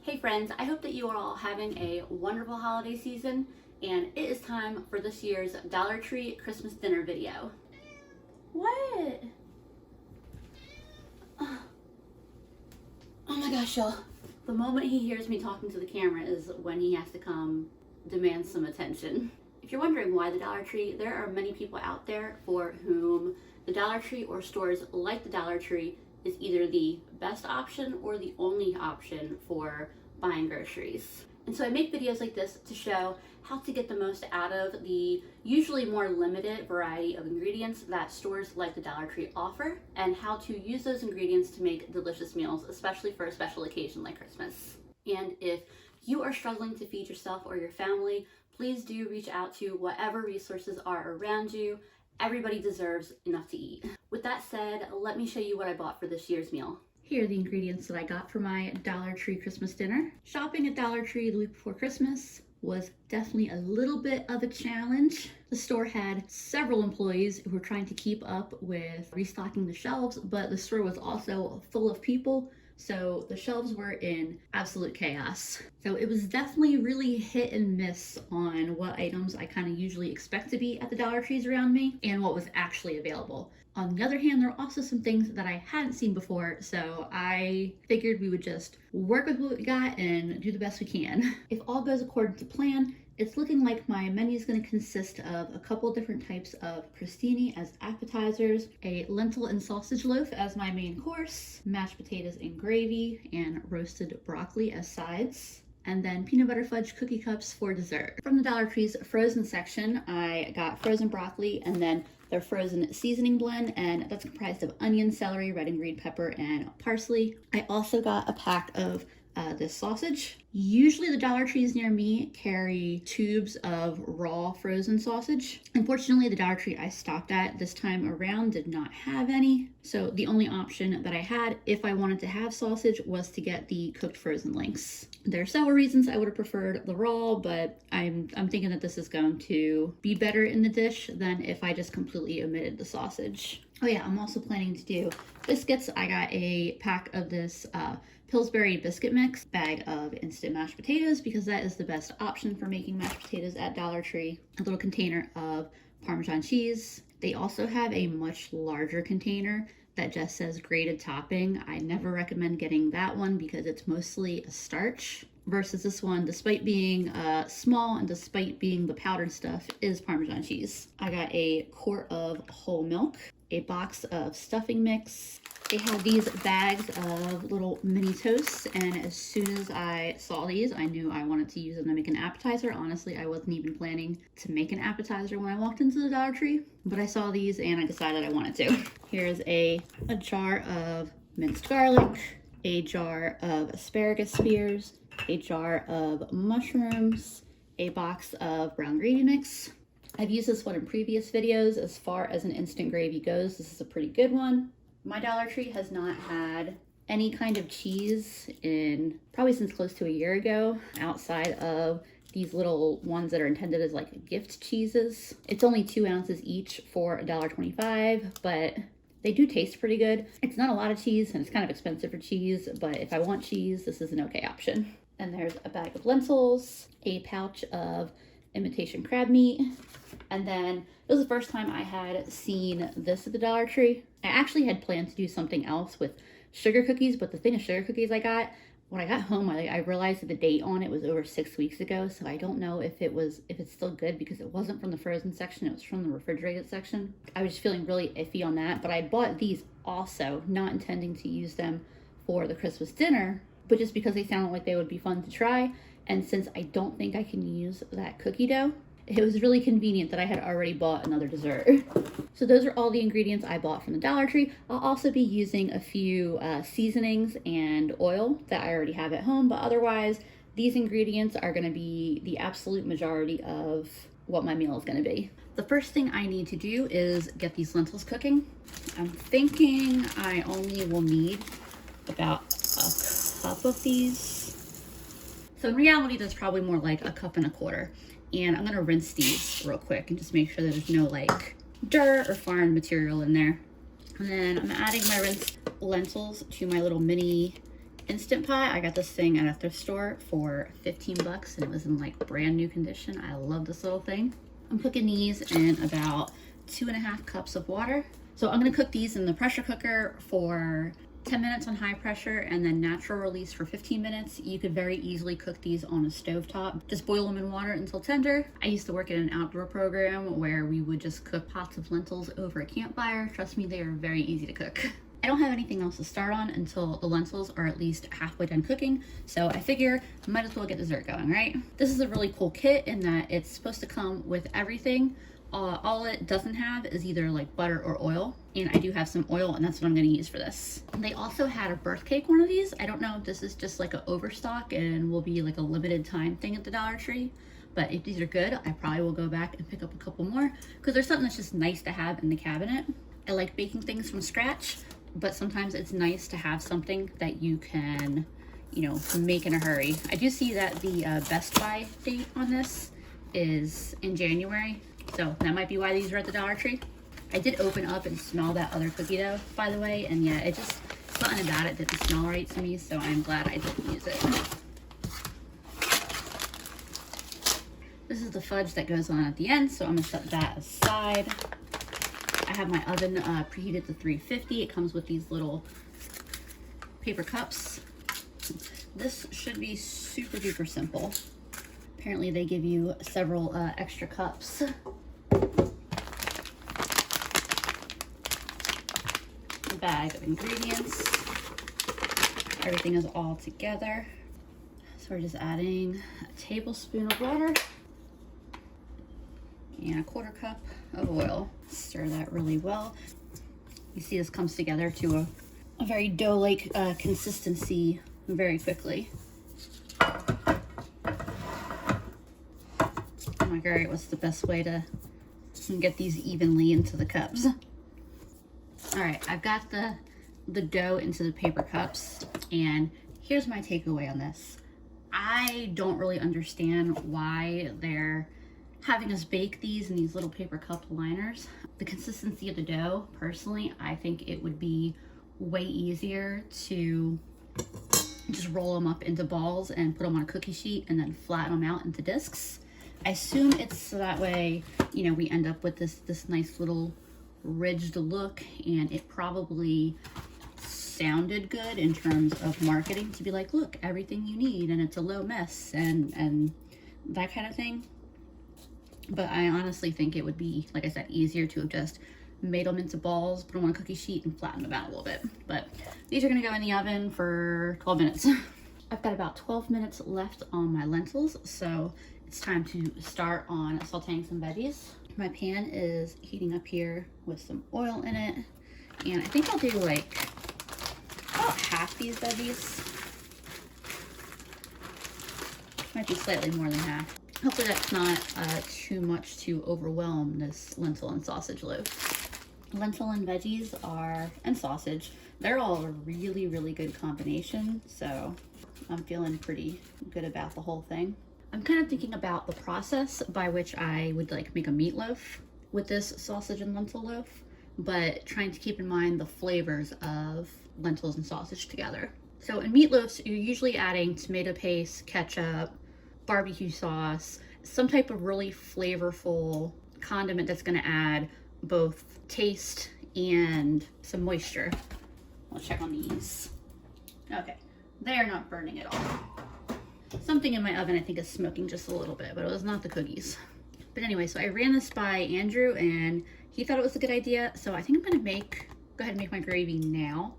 Hey friends, I hope that you are all having a wonderful holiday season, and it is time for this year's Dollar Tree Christmas dinner video. What? Oh my gosh, y'all. The moment he hears me talking to the camera is when he has to come demand some attention. If you're wondering why the Dollar Tree, there are many people out there for whom the Dollar Tree or stores like the Dollar Tree is either the best option or the only option for buying groceries. And so I make videos like this to show how to get the most out of the usually more limited variety of ingredients that stores like the Dollar Tree offer, and how to use those ingredients to make delicious meals, especially for a special occasion like Christmas. And if you are struggling to feed yourself or your family, please do reach out to whatever resources are around you. Everybody deserves enough to eat. With that said, let me show you what I bought for this year's meal. Here are the ingredients that I got for my Dollar Tree Christmas dinner. Shopping at Dollar Tree the week before Christmas was definitely a little bit of a challenge. The store had several employees who were trying to keep up with restocking the shelves, but the store was also full of people, so the shelves were in absolute chaos. So it was definitely really hit and miss on what items I kind of usually expect to be at the Dollar Trees around me and what was actually available. On the other hand, there are also some things that I hadn't seen before, so I figured we would just work with what we got and do the best we can. If all goes according to plan, it's looking like my menu is going to consist of a couple different types of crostini as appetizers, a lentil and sausage loaf as my main course, mashed potatoes and gravy, and roasted broccoli as sides, and then peanut butter fudge cookie cups for dessert. From the Dollar Tree's frozen section, I got frozen broccoli and then their frozen seasoning blend, and that's comprised of onion, celery, red and green pepper, and parsley. I also got a pack of this sausage. Usually the Dollar Trees near me carry tubes of raw frozen sausage. Unfortunately, the Dollar Tree I stopped at this time around did not have any. So the only option that I had if I wanted to have sausage was to get the cooked frozen links. There are several reasons I would have preferred the raw, but I'm thinking that this is going to be better in the dish than if I just completely omitted the sausage. Oh yeah, I'm also planning to do biscuits. I got a pack of this Pillsbury biscuit mix, bag of instant mashed potatoes because that is the best option for making mashed potatoes at Dollar Tree, a little container of Parmesan cheese. They also have a much larger container that just says grated topping. I never recommend getting that one because it's mostly a starch, versus this one, despite being small and despite being the powdered stuff, is Parmesan cheese. I got a quart of whole milk, a box of stuffing mix. They have these bags of little mini toasts, and as soon as I saw these, I knew I wanted to use them to make an appetizer. Honestly, I wasn't even planning to make an appetizer when I walked into the Dollar Tree, but I saw these and I decided I wanted to. Here's a jar of minced garlic, a jar of asparagus spears, a jar of mushrooms, a box of brown gravy mix. I've used this one in previous videos. As far as an instant gravy goes, this is a pretty good one. My Dollar Tree has not had any kind of cheese in probably since close to a year ago, outside of these little ones that are intended as like gift cheeses. It's only 2 ounces each for $1.25, but they do taste pretty good. It's not a lot of cheese and it's kind of expensive for cheese, but if I want cheese, this is an okay option. And there's a bag of lentils, a pouch of imitation crab meat, and then it was the first time I had seen this at the Dollar Tree. I actually had planned to do something else with sugar cookies, but the thing of sugar cookies I got, when I got home, I realized that the date on it was over 6 weeks ago, so I don't know if it's still good because it wasn't from the frozen section, it was from the refrigerated section. I was just feeling really iffy on that, but I bought these also, not intending to use them for the Christmas dinner, but just because they sounded like they would be fun to try. And since I don't think I can use that cookie dough, it was really convenient that I had already bought another dessert. So those are all the ingredients I bought from the Dollar Tree. I'll also be using a few seasonings and oil that I already have at home, but otherwise these ingredients are going to be the absolute majority of what my meal is going to be. The first thing I need to do is get these lentils cooking. I'm thinking I only will need about a cup of these. So in reality, that's probably more like a cup and a quarter. And I'm gonna rinse these real quick and just make sure that there's no like dirt or foreign material in there. And then I'm adding my rinsed lentils to my little mini Instant Pot. I got this thing at a thrift store for 15 bucks and it was in like brand new condition. I love this little thing. I'm cooking these in about 2.5 cups of water. So I'm gonna cook these in the pressure cooker for 10 minutes on high pressure and then natural release for 15 minutes. You could very easily cook these on a stovetop. Just boil them in water until tender. I used to work in an outdoor program where we would just cook pots of lentils over a campfire. Trust me, they are very easy to cook. I don't have anything else to start on until the lentils are at least halfway done cooking, so I figure I might as well get dessert going, right? This is a really cool kit in that it's supposed to come with everything. All it doesn't have is either like butter or oil, and I do have some oil and that's what I'm going to use for this. They also had a birth cake one of these. I don't know if this is just like an overstock and will be like a limited time thing at the Dollar Tree, but if these are good, I probably will go back and pick up a couple more because there's something that's just nice to have in the cabinet. I like baking things from scratch, but sometimes it's nice to have something that you can, you know, make in a hurry. I do see that the Best Buy date on this is in January. So that might be why these are at the Dollar Tree. I did open up and smell that other cookie dough, by the way, and yeah, it just, something about it didn't smell right to me, so I'm glad I didn't use it. This is the fudge that goes on at the end, so I'm gonna set that aside. I have my oven preheated to 350. It comes with these little paper cups. This should be super duper simple. Apparently they give you several extra cups. A bag of ingredients. Everything is all together. So we're just adding a tablespoon of water and a 1/4 cup of oil. Stir that really well. You see this comes together to a very dough-like consistency very quickly. Oh my god, what's the best way to get these evenly into the cups? All right, I've got the dough into the paper cups, and here's my takeaway on this. I don't really understand why they're having us bake these in these little paper cup liners. The consistency of the dough, personally, I think it would be way easier to just roll them up into balls and put them on a cookie sheet and then flatten them out into discs. I assume it's so that way, you know, we end up with this nice little ridged look, and it probably sounded good in terms of marketing to be like, look, everything you need and it's a low mess and that kind of thing. But I honestly think it would be, like I said, easier to have just made them into balls, put them on a cookie sheet, and flatten them out a little bit. But these are gonna go in the oven for 12 minutes. I've got about 12 minutes left on my lentils, so it's time to start on sauteing some veggies. My pan is heating up here with some oil in it, and I think I'll do like about half these veggies. Might be slightly more than half. Hopefully that's not too much to overwhelm this lentil and sausage loaf. Lentil and veggies and sausage, they're all a really, really good combination. So I'm feeling pretty good about the whole thing. I'm kind of thinking about the process by which I would like make a meatloaf with this sausage and lentil loaf, but trying to keep in mind the flavors of lentils and sausage together. So in meatloafs, you're usually adding tomato paste, ketchup, barbecue sauce, some type of really flavorful condiment that's going to add both taste and some moisture. Let's check on these. Okay, they are not burning at all. Something in my oven I think is smoking just a little bit, but it was not the cookies. But anyway, so I ran this by Andrew and he thought it was a good idea, so I think I'm going to go ahead and make my gravy now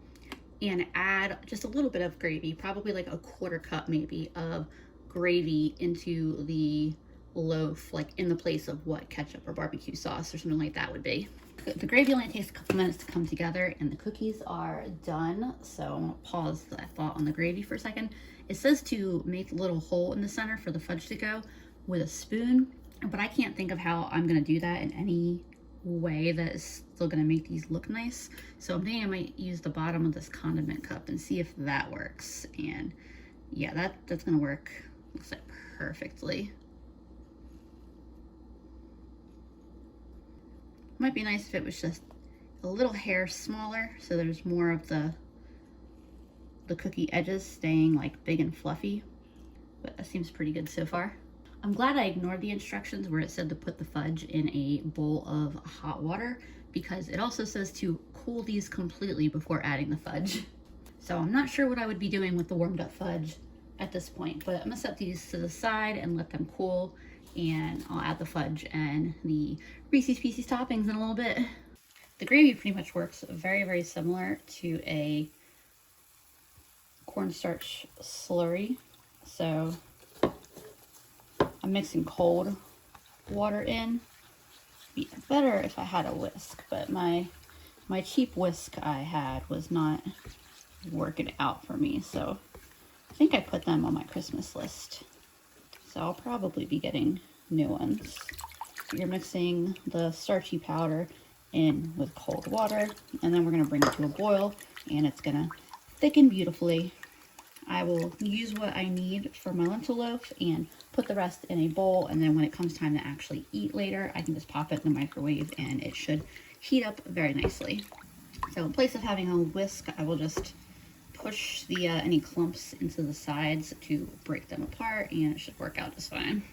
and add just a little bit of gravy, probably like a 1/4 cup maybe of gravy into the loaf, like in the place of what ketchup or barbecue sauce or something like that would be. The gravy only takes a couple minutes to come together and the cookies are done. So I'm gonna pause that thought on the gravy for a second. It says to make a little hole in the center for the fudge to go with a spoon, but I can't think of how I'm gonna do that in any way that is still gonna make these look nice. So I'm thinking I might use the bottom of this condiment cup and see if that works. And yeah, that's gonna work. Looks like perfectly. Might be nice if it was just a little hair smaller, so there's more of the the cookie edges staying like big and fluffy, but that seems pretty good so far. I'm glad I ignored the instructions where it said to put the fudge in a bowl of hot water, because it also says to cool these completely before adding the fudge. So I'm not sure what I would be doing with the warmed up fudge at this point, but I'm gonna set these to the side and let them cool, and I'll add the fudge and the Reese's Pieces toppings in a little bit. The gravy pretty much works very, very similar to a cornstarch slurry. So I'm mixing cold water in. It'd be better if I had a whisk, but my cheap whisk I had was not working out for me, so I think I put them on my Christmas list. So I'll probably be getting new ones. You're mixing the starchy powder in with cold water, and then we're gonna bring it to a boil, and it's gonna thicken beautifully. I will use what I need for my lentil loaf and put the rest in a bowl, and then when it comes time to actually eat later, I can just pop it in the microwave and it should heat up very nicely. So in place of having a whisk, I will just push the any clumps into the sides to break them apart, and it should work out just fine.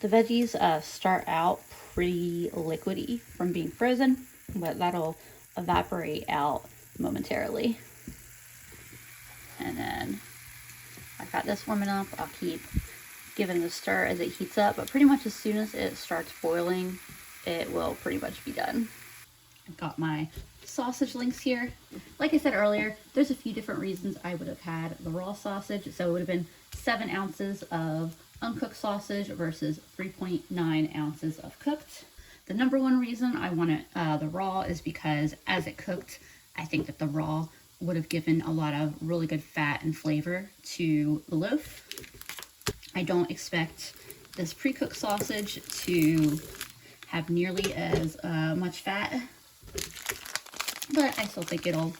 The veggies start out pretty liquidy from being frozen, but that'll evaporate out momentarily. And then I've got this warming up. I'll keep giving it a stir as it heats up, but pretty much as soon as it starts boiling, it will pretty much be done. I've got my sausage links here. Like I said earlier, there's a few different reasons I would have had the raw sausage. So it would have been 7 ounces of uncooked sausage versus 3.9 ounces of cooked. The number one reason I wanted the raw is because as it cooked, I think that the raw would have given a lot of really good fat and flavor to the loaf. I don't expect this pre-cooked sausage to have nearly as much fat, but I still think it'll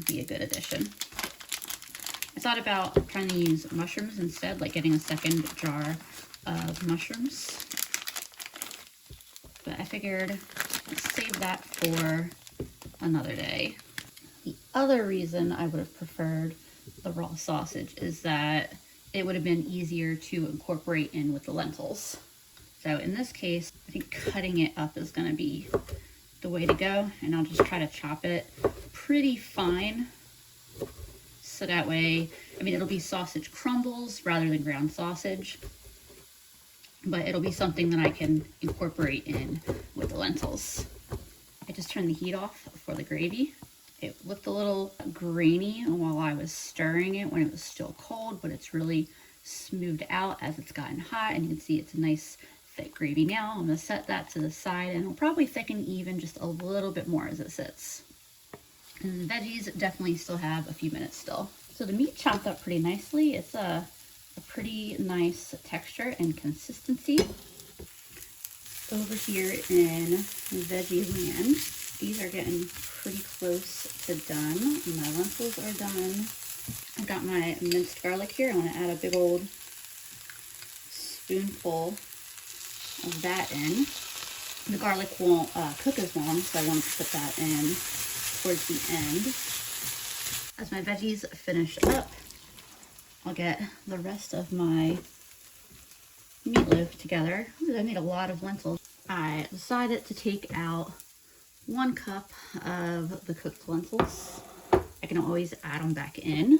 be a good addition. I thought about trying to use mushrooms instead, like getting a second jar of mushrooms, but I figured I'd save that for another day. The other reason I would have preferred the raw sausage is that it would have been easier to incorporate in with the lentils. So in this case, I think cutting it up is going to be the way to go, and I'll just try to chop it pretty fine. So that way, I mean, it'll be sausage crumbles rather than ground sausage, but it'll be something that I can incorporate in with the lentils. I just turned the heat off for the gravy. It looked a little grainy while I was stirring it when it was still cold, but it's really smoothed out as it's gotten hot, and you can see it's a nice thick gravy now. I'm gonna set that to the side, and it'll probably thicken even just a little bit more as it sits. And the veggies definitely still have a few minutes still. So the meat chopped up pretty nicely. It's a pretty nice texture and consistency. Over here in veggie land, these are getting pretty close to done. My lentils are done. I've got my minced garlic here. I want to add a big old spoonful of that in. The garlic won't cook as long, so I want to put that in towards the end. As my veggies finish up, I'll get the rest of my meatloaf together. Ooh, I made a lot of lentils. I decided to take out 1 cup of the cooked lentils. I can always add them back in.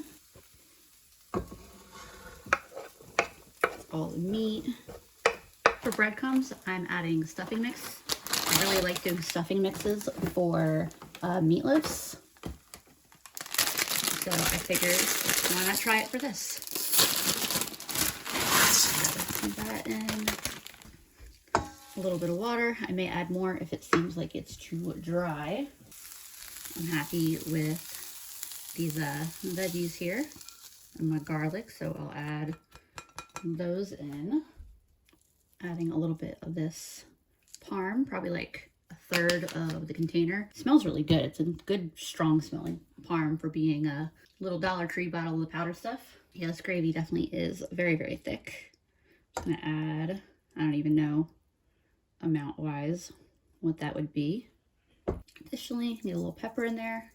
All the meat. For breadcrumbs, I'm adding stuffing mix. I really like doing stuffing mixes for meatloafs. So I figured, why not try it for this? Add that in. A little bit of water. I may add more if it seems like it's too dry. I'm happy with these veggies here and my garlic, so I'll add those in. Adding a little bit of this parm, probably like 1/3 of the container. It smells really good. It's a good, strong smelling parm for being a little Dollar Tree bottle of the powder stuff. Yeah, this gravy definitely is very, very thick. I'm just gonna add, I don't even know amount wise what that would be. Additionally, need a little pepper in there.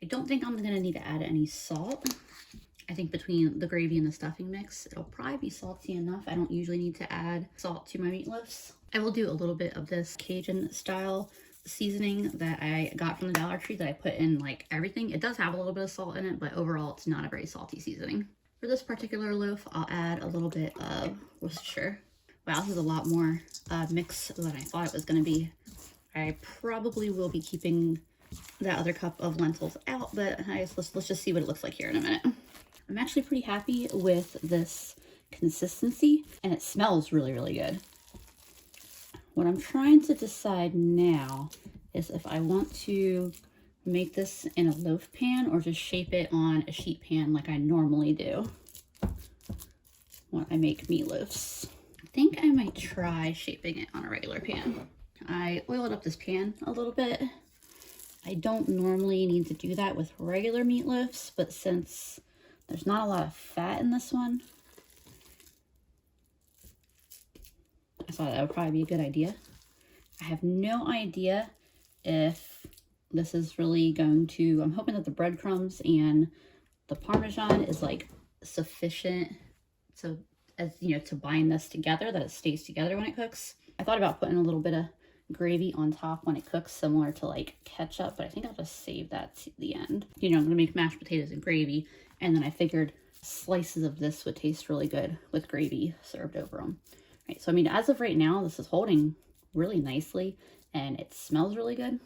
I don't think I'm gonna need to add any salt. I think between the gravy and the stuffing mix, it'll probably be salty enough. I don't usually need to add salt to my meatloafs. I will do a little bit of this Cajun style seasoning that I got from the Dollar Tree that I put in like everything. It does have a little bit of salt in it, but overall it's not a very salty seasoning. For this particular loaf, I'll add a little bit of Worcestershire. Wow, this is a lot more mix than I thought it was gonna be. I probably will be keeping that other cup of lentils out, but I guess let's just see what it looks like here in a minute. I'm actually pretty happy with this consistency, and it smells really, really good. What I'm trying to decide now is if I want to make this in a loaf pan or just shape it on a sheet pan like I normally do when I make meatloafs. I think I might try shaping it on a regular pan. I oiled up this pan a little bit. I don't normally need to do that with regular meatloafs, but since there's not a lot of fat in this one, I thought that would probably be a good idea. I have no idea if this is really going to, I'm hoping that the breadcrumbs and the Parmesan is like sufficient to, as you know, to bind this together, that it stays together when it cooks. I thought about putting a little bit of gravy on top when it cooks, similar to like ketchup, but I think I'll just save that to the end. You know, I'm gonna make mashed potatoes and gravy, and then I figured slices of this would taste really good with gravy served over them. Right, so I mean, as of right now, this is holding really nicely, and it smells really good,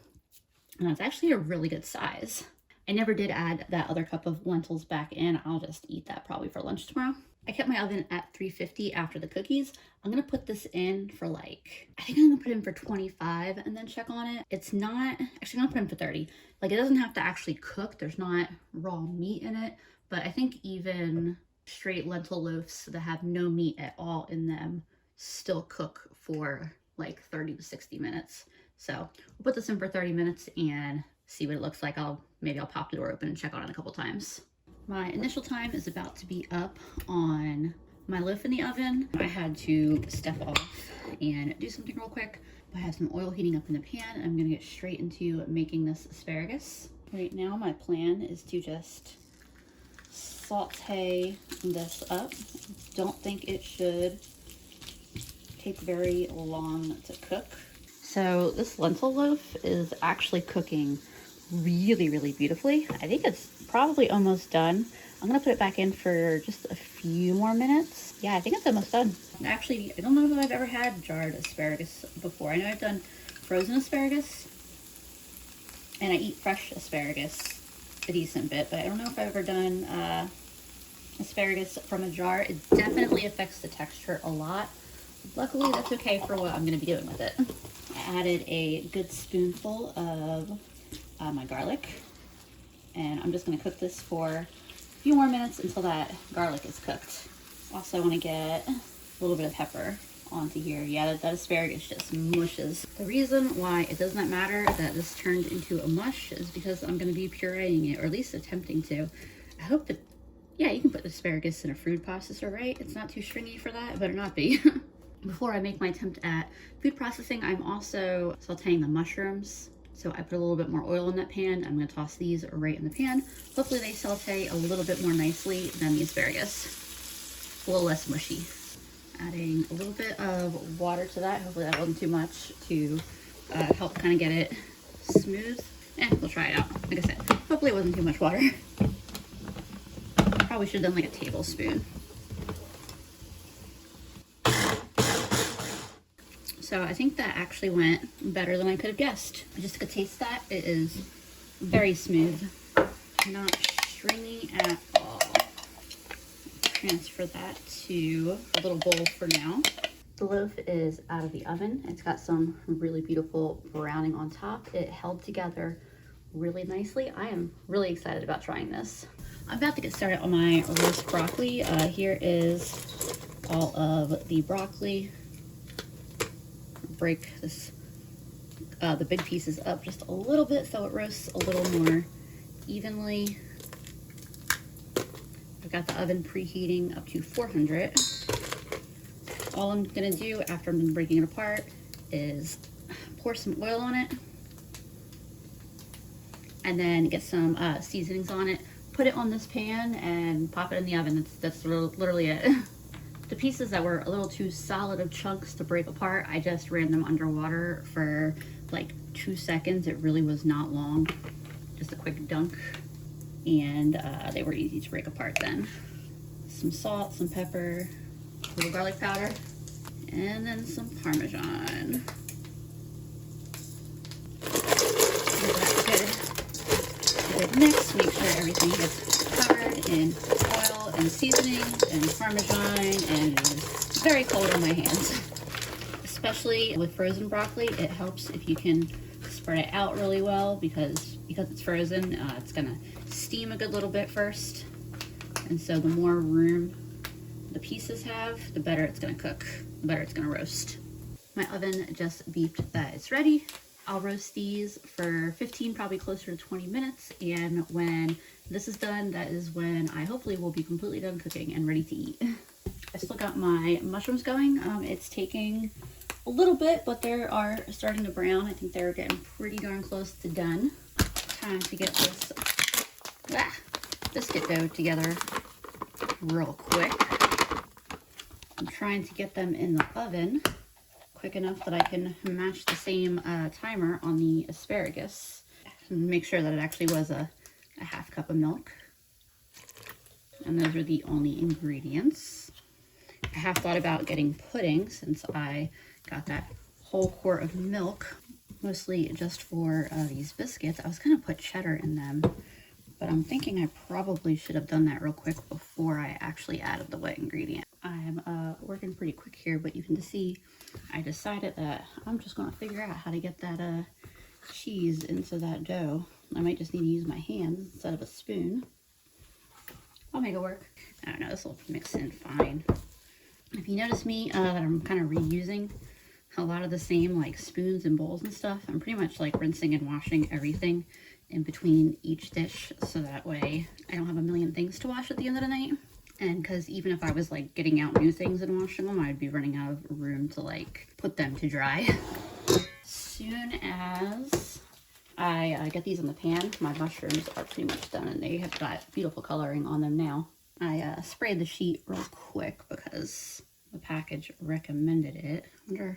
and it's actually a really good size. I never did add that other cup of lentils back in. I'll just eat that probably for lunch tomorrow. I kept my oven at 350 after the cookies. I'm gonna put this in for like, I think I'm gonna put it in for 25 and then check on it. It's not, actually I'm gonna put it in for 30. Like, it doesn't have to actually cook. There's not raw meat in it, but I think even straight lentil loaves that have no meat at all in them still cook for like 30 to 60 minutes. So we'll put this in for 30 minutes and see what it looks like. Maybe I'll pop the door open and check on it a couple times. My initial time is about to be up on my loaf in the oven. I had to step off and do something real quick. I have some oil heating up in the pan. I'm gonna get straight into making this asparagus. Right now, my plan is to just saute this up. Don't think it should take very long to cook. So this lentil loaf is actually cooking really, really beautifully. I think it's probably almost done. I'm gonna put it back in for just a few more minutes. Yeah, I think it's almost done. Actually, I don't know if I've ever had jarred asparagus before. I know I've done frozen asparagus, and I eat fresh asparagus a decent bit, but I don't know if I've ever done asparagus from a jar. It definitely affects the texture a lot. Luckily, that's okay for what I'm gonna be doing with it. I added a good spoonful of my garlic, and I'm just gonna cook this for a few more minutes until that garlic is cooked. Also, I want to get a little bit of pepper onto here. Yeah, that asparagus just mushes. The reason why it does not matter that this turned into a mush is because I'm going to be pureeing it, or at least attempting to. I hope that, yeah, you can put asparagus in a food processor, right? It's not too stringy for that. It better not be. Before I make my attempt at food processing, I'm also sauteing the mushrooms. So I put a little bit more oil in that pan. I'm gonna toss these right in the pan. Hopefully they saute a little bit more nicely than the asparagus. A little less mushy. Adding a little bit of water to that. Hopefully that wasn't too much to help kind of get it smooth. We'll try it out. Like I said, hopefully it wasn't too much water. Probably should have done like a tablespoon. So I think that actually went better than I could have guessed. I just took a taste that. It is very smooth, not stringy at all. Transfer that to a little bowl for now. The loaf is out of the oven. It's got some really beautiful browning on top. It held together really nicely. I am really excited about trying this. I'm about to get started on my roast broccoli. Here is all of the broccoli. Break this the big pieces up just a little bit so it roasts a little more evenly. I've got the oven preheating up to 400. All I'm gonna do after I'm done breaking it apart is pour some oil on it, and then get some seasonings on it. Put it on this pan and pop it in the oven. That's literally it. The pieces that were a little too solid of chunks to break apart, I just ran them underwater for like 2 seconds. It really was not long, just a quick dunk, and they were easy to break apart then. Some salt, some pepper, a little garlic powder, and then some Parmesan. Good mix, make sure everything gets covered in oil and seasoning and Parmesan, and it is very cold on my hands. Especially with frozen broccoli, it helps if you can spread it out really well because it's frozen, it's gonna steam a good little bit first. And so the more room the pieces have, the better it's gonna cook, the better it's gonna roast. My oven just beeped that it's ready. I'll roast these for 15, probably closer to 20 minutes. And when this is done, that is when I hopefully will be completely done cooking and ready to eat. I still got my mushrooms going. It's taking a little bit, but they are starting to brown. I think they're getting pretty darn close to done. Time to get this biscuit dough together real quick. I'm trying to get them in the oven quick enough that I can match the same timer on the asparagus and make sure that it actually was a half cup of milk. And those are the only ingredients. I have thought about getting pudding since I got that whole quart of milk, mostly just for these biscuits. I was gonna put cheddar in them, but I'm thinking I probably should have done that real quick before I actually added the wet ingredient. I'm working pretty quick here, but you can see I decided that I'm just gonna figure out how to get that cheese into that dough. I might just need to use my hands instead of a spoon. I'll make it work. I don't know, this will mix in fine. If you notice me, that I'm kind of reusing a lot of the same like spoons and bowls and stuff, I'm pretty much like rinsing and washing everything in between each dish, so that way I don't have a million things to wash at the end of the night. And because even if I was like getting out new things and washing them, I'd be running out of room to like put them to dry. Soon as I get these in the pan, my mushrooms are pretty much done and they have got beautiful coloring on them now. I sprayed the sheet real quick because the package recommended it. I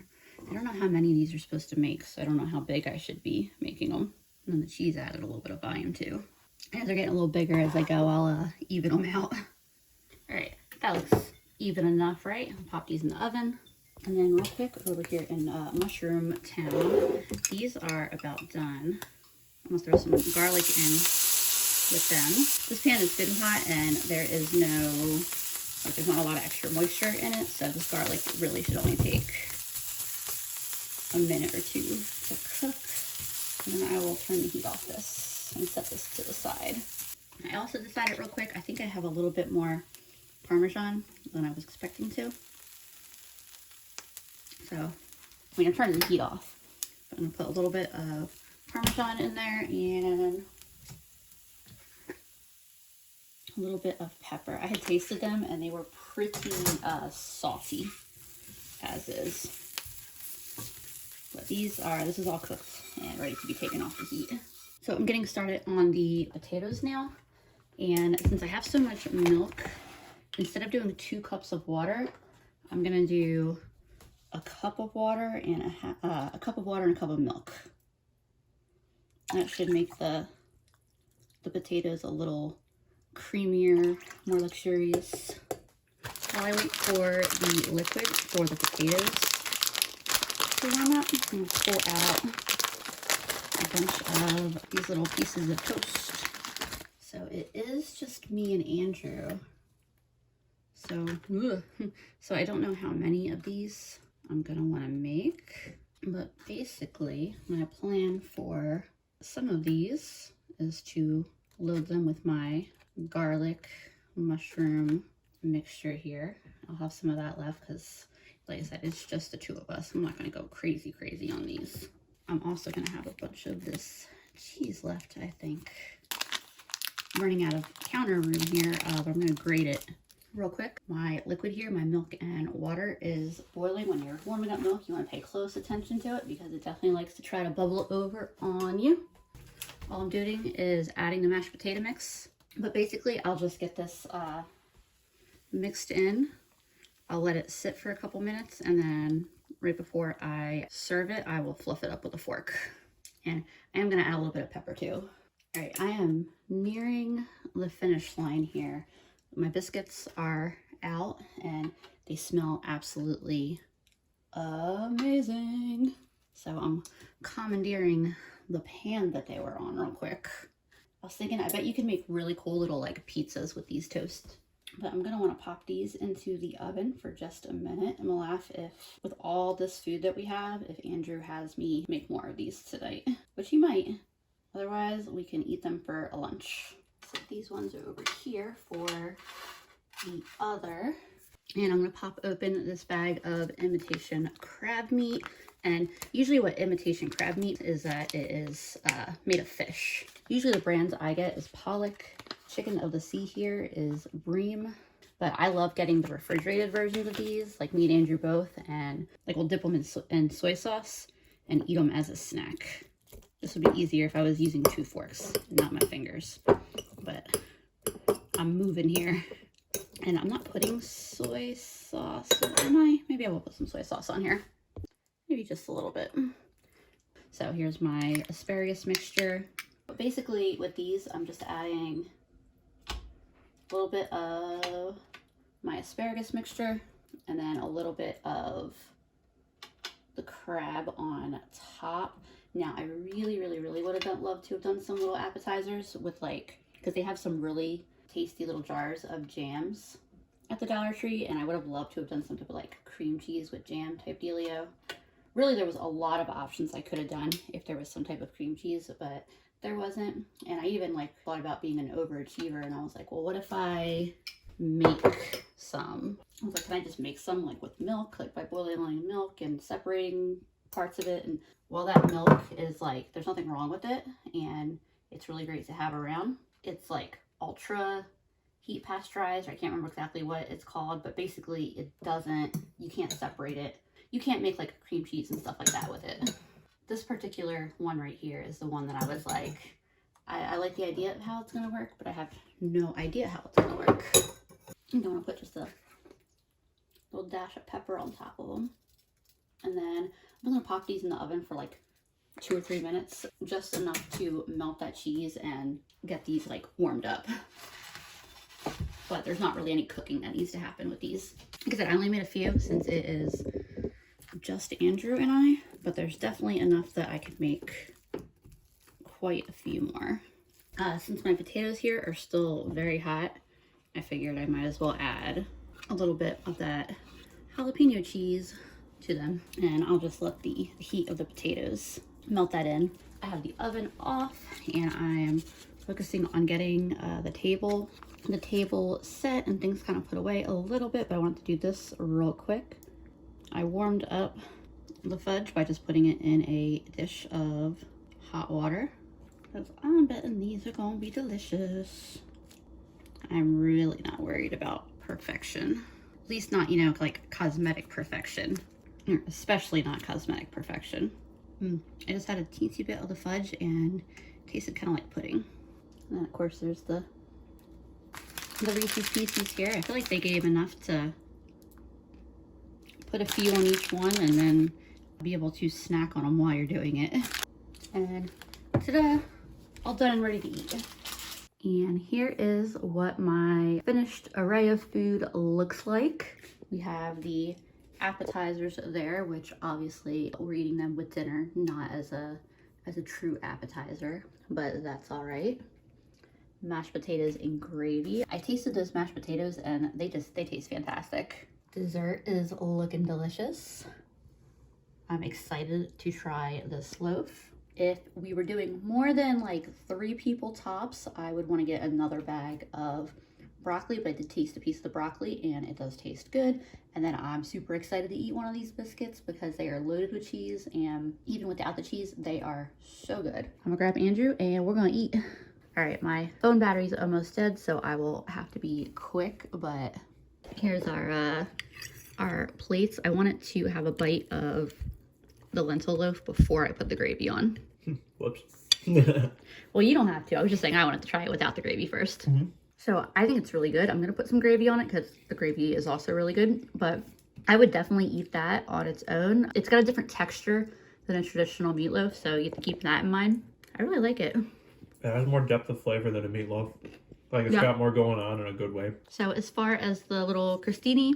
don't know how many of these are supposed to make, so I don't know how big I should be making them. And then the cheese added a little bit of volume too. As they're getting a little bigger as I go, I'll even them out. All right, that looks even enough, right? I'll pop these in the oven. And then real quick, over here in Mushroom Town, these are about done. I'm gonna throw some garlic in with them. This pan is good and hot, and there is there's not a lot of extra moisture in it, so this garlic really should only take a minute or two to cook. And then I will turn the heat off this and set this to the side. I also decided real quick, I think I have a little bit more Parmesan than I was expecting to. So, I'm turning the heat off. I'm gonna put a little bit of Parmesan in there and a little bit of pepper. I had tasted them and they were pretty salty as is. But this is all cooked and ready to be taken off the heat. So I'm getting started on the potatoes now. And since I have so much milk, instead of doing 2 cups of water, I'm gonna do a cup of water and a cup of water and a cup of milk. That should make the potatoes a little creamier, more luxurious. While I wait for the liquid for the potatoes to warm up, I'm gonna pull out a bunch of these little pieces of toast. So it is just me and Andrew. So I don't know how many of these I'm gonna want to make, but basically my plan for some of these is to load them with my garlic mushroom mixture here. I'll have some of that left because, like I said, it's just the 2 of us. I'm not gonna go crazy on these. I'm also gonna have a bunch of this cheese left, I think. I'm running out of counter room here, but I'm gonna grate it real quick. My liquid here, my milk and water, is boiling. When you're warming up milk, you want to pay close attention to it because it definitely likes to try to bubble over on you. All I'm doing is adding the mashed potato mix. But basically, I'll just get this mixed in. I'll let it sit for a couple minutes, and then right before I serve it, I will fluff it up with a fork. And I am gonna add a little bit of pepper too. All right, I am nearing the finish line here. My biscuits are out and they smell absolutely amazing. So I'm commandeering the pan that they were on real quick. I was thinking, I bet you can make really cool little like pizzas with these toasts. But I'm gonna wanna pop these into the oven for just a minute. I'm gonna laugh if, with all this food that we have, if Andrew has me make more of these tonight, which he might. Otherwise, we can eat them for a lunch. So these ones are over here for the other. And I'm gonna pop open this bag of imitation crab meat. And usually what imitation crab meat is that it is made of fish. Usually the brands I get is pollock. Chicken of the sea here is bream. But I love getting the refrigerated versions of these, like me and Andrew both. And like we'll dip them in soy sauce and eat them as a snack. This would be easier if I was using 2 forks, not my fingers. But I'm moving here. And I'm not putting soy sauce, am I? Maybe I will put some soy sauce on here. Maybe just a little bit. So here's my asparagus mixture. But basically with these, I'm just adding a little bit of my asparagus mixture and then a little bit of the crab on top. Now I really would have loved to have done some little appetizers with like, because they have some really tasty little jars of jams at the Dollar Tree, and I would have loved to have done some type of like cream cheese with jam type dealio. Really, there was a lot of options I could have done if there was some type of cream cheese, but there wasn't. And I even like thought about being an overachiever, and I was like, well, what if I make some? I was like, can I just make some like with milk, like by boiling milk and separating parts of it? And while that milk is like, there's nothing wrong with it, and it's really great to have around. It's like ultra heat pasteurized, or I can't remember exactly what it's called, but basically it doesn't, you can't separate it. You can't make like cream cheese and stuff like that with it. This particular one right here is the one that I was like, I like the idea of how it's gonna work, but I have no idea how it's gonna work. I'm gonna put just a little dash of pepper on top of them. And then I'm gonna pop these in the oven for like 2 or 3 minutes, just enough to melt that cheese and get these like warmed up. But there's not really any cooking that needs to happen with these. Like I said, I only made a few since it is just Andrew and I, but there's definitely enough that I could make quite a few more. Since my potatoes here are still very hot, I figured I might as well add a little bit of that jalapeno cheese to them, and I'll just let the heat of the potatoes melt that in. I have the oven off, and I am focusing on getting the table set and things kind of put away a little bit, but I want to do this real quick. I warmed up the fudge by just putting it in a dish of hot water, because I'm betting these are gonna be delicious. I'm really not worried about perfection, at least not, you know, like cosmetic perfection, especially not cosmetic perfection. I just had a teensy bit of the fudge and it tasted kind of like pudding. And then of course there's the Reese's Pieces here. I feel like they gave enough to put a few on each one and then be able to snack on them while you're doing it. And ta-da! All done and ready to eat. And here is what my finished array of food looks like. We have the appetizers there, which obviously we're eating them with dinner, not as a true appetizer, but that's all right. Mashed potatoes and gravy. I tasted those mashed potatoes and they taste fantastic. Dessert is looking delicious. I'm excited to try this loaf. If we were doing more than like 3 people tops, I would want to get another bag of broccoli, but I did taste a piece of the broccoli and it does taste good. And then I'm super excited to eat one of these biscuits because they are loaded with cheese, and even without the cheese, they are so good. I'm gonna grab Andrew and we're gonna eat. All right, my phone battery's almost dead, so I will have to be quick, but here's our plates. I wanted to have a bite of the lentil loaf before I put the gravy on. Whoops. Well, you don't have to. I was just saying I wanted to try it without the gravy first. So I think it's really good. I'm gonna put some gravy on it because the gravy is also really good, but I would definitely eat that on its own. It's got a different texture than a traditional meatloaf, so you have to keep that in mind. I really like it. It has more depth of flavor than a meatloaf. Like, it's got more going on in a good way. So as far as the little crostini,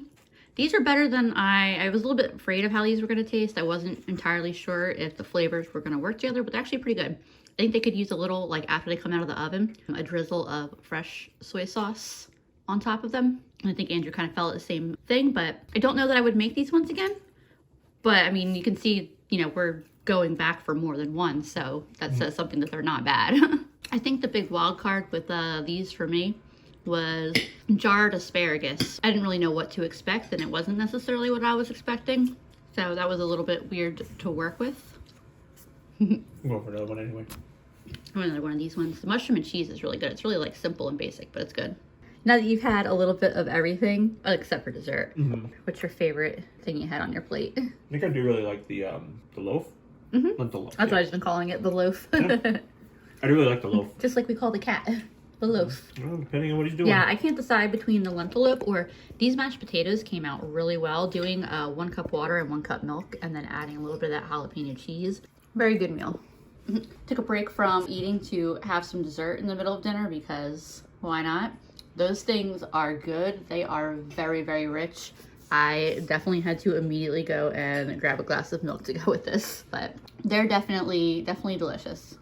these are better than I was a little bit afraid of how these were going to taste. I wasn't entirely sure if the flavors were going to work together, but they're actually pretty good. I think they could use a little, like after they come out of the oven, a drizzle of fresh soy sauce on top of them. And I think Andrew kind of felt the same thing, but I don't know that I would make these once again. But I mean, you can see, you know, we're going back for more than one, so that says something that they're not bad. I think the big wild card with these for me was jarred asparagus. I didn't really know what to expect, and it wasn't necessarily what I was expecting. So that was a little bit weird to work with. Go for another one anyway. I want another one of these ones. The mushroom and cheese is really good. It's really like simple and basic, but it's good. Now that you've had a little bit of everything, except for dessert, what's your favorite thing you had on your plate? I think I do really like the loaf. Lentil loaf. That's what I've been calling it, the loaf. I do really like the loaf. Just like we call the cat, the loaf. Well, depending on what he's doing. Yeah, I can't decide between the lentil loaf or these mashed potatoes came out really well. Doing 1 cup water and 1 cup milk and then adding a little bit of that jalapeno cheese. Very good meal. Took a break from eating to have some dessert in the middle of dinner because why not? Those things are good. They are very, very rich. I definitely had to immediately go and grab a glass of milk to go with this, but they're definitely delicious.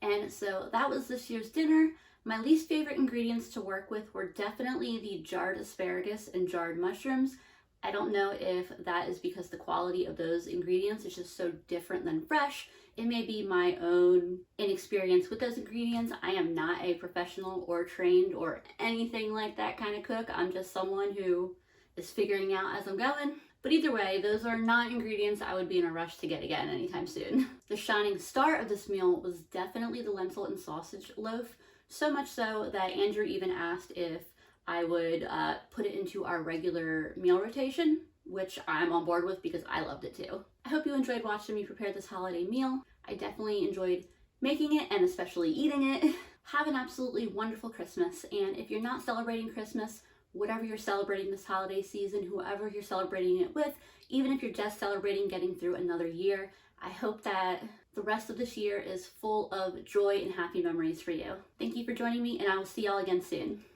And so that was this year's dinner. My least favorite ingredients to work with were definitely the jarred asparagus and jarred mushrooms. I don't know if that is because the quality of those ingredients is just so different than fresh. It may be my own inexperience with those ingredients. I am not a professional or trained or anything like that kind of cook. I'm just someone who is figuring out as I'm going. But either way, those are not ingredients I would be in a rush to get again anytime soon. The shining star of this meal was definitely the lentil and sausage loaf. So much so that Andrew even asked if I would put it into our regular meal rotation, which I'm on board with because I loved it too. I hope you enjoyed watching me prepare this holiday meal. I definitely enjoyed making it and especially eating it. Have an absolutely wonderful Christmas, and if you're not celebrating Christmas, whatever you're celebrating this holiday season, whoever you're celebrating it with, even if you're just celebrating getting through another year, I hope that the rest of this year is full of joy and happy memories for you. Thank you for joining me, and I will see y'all again soon.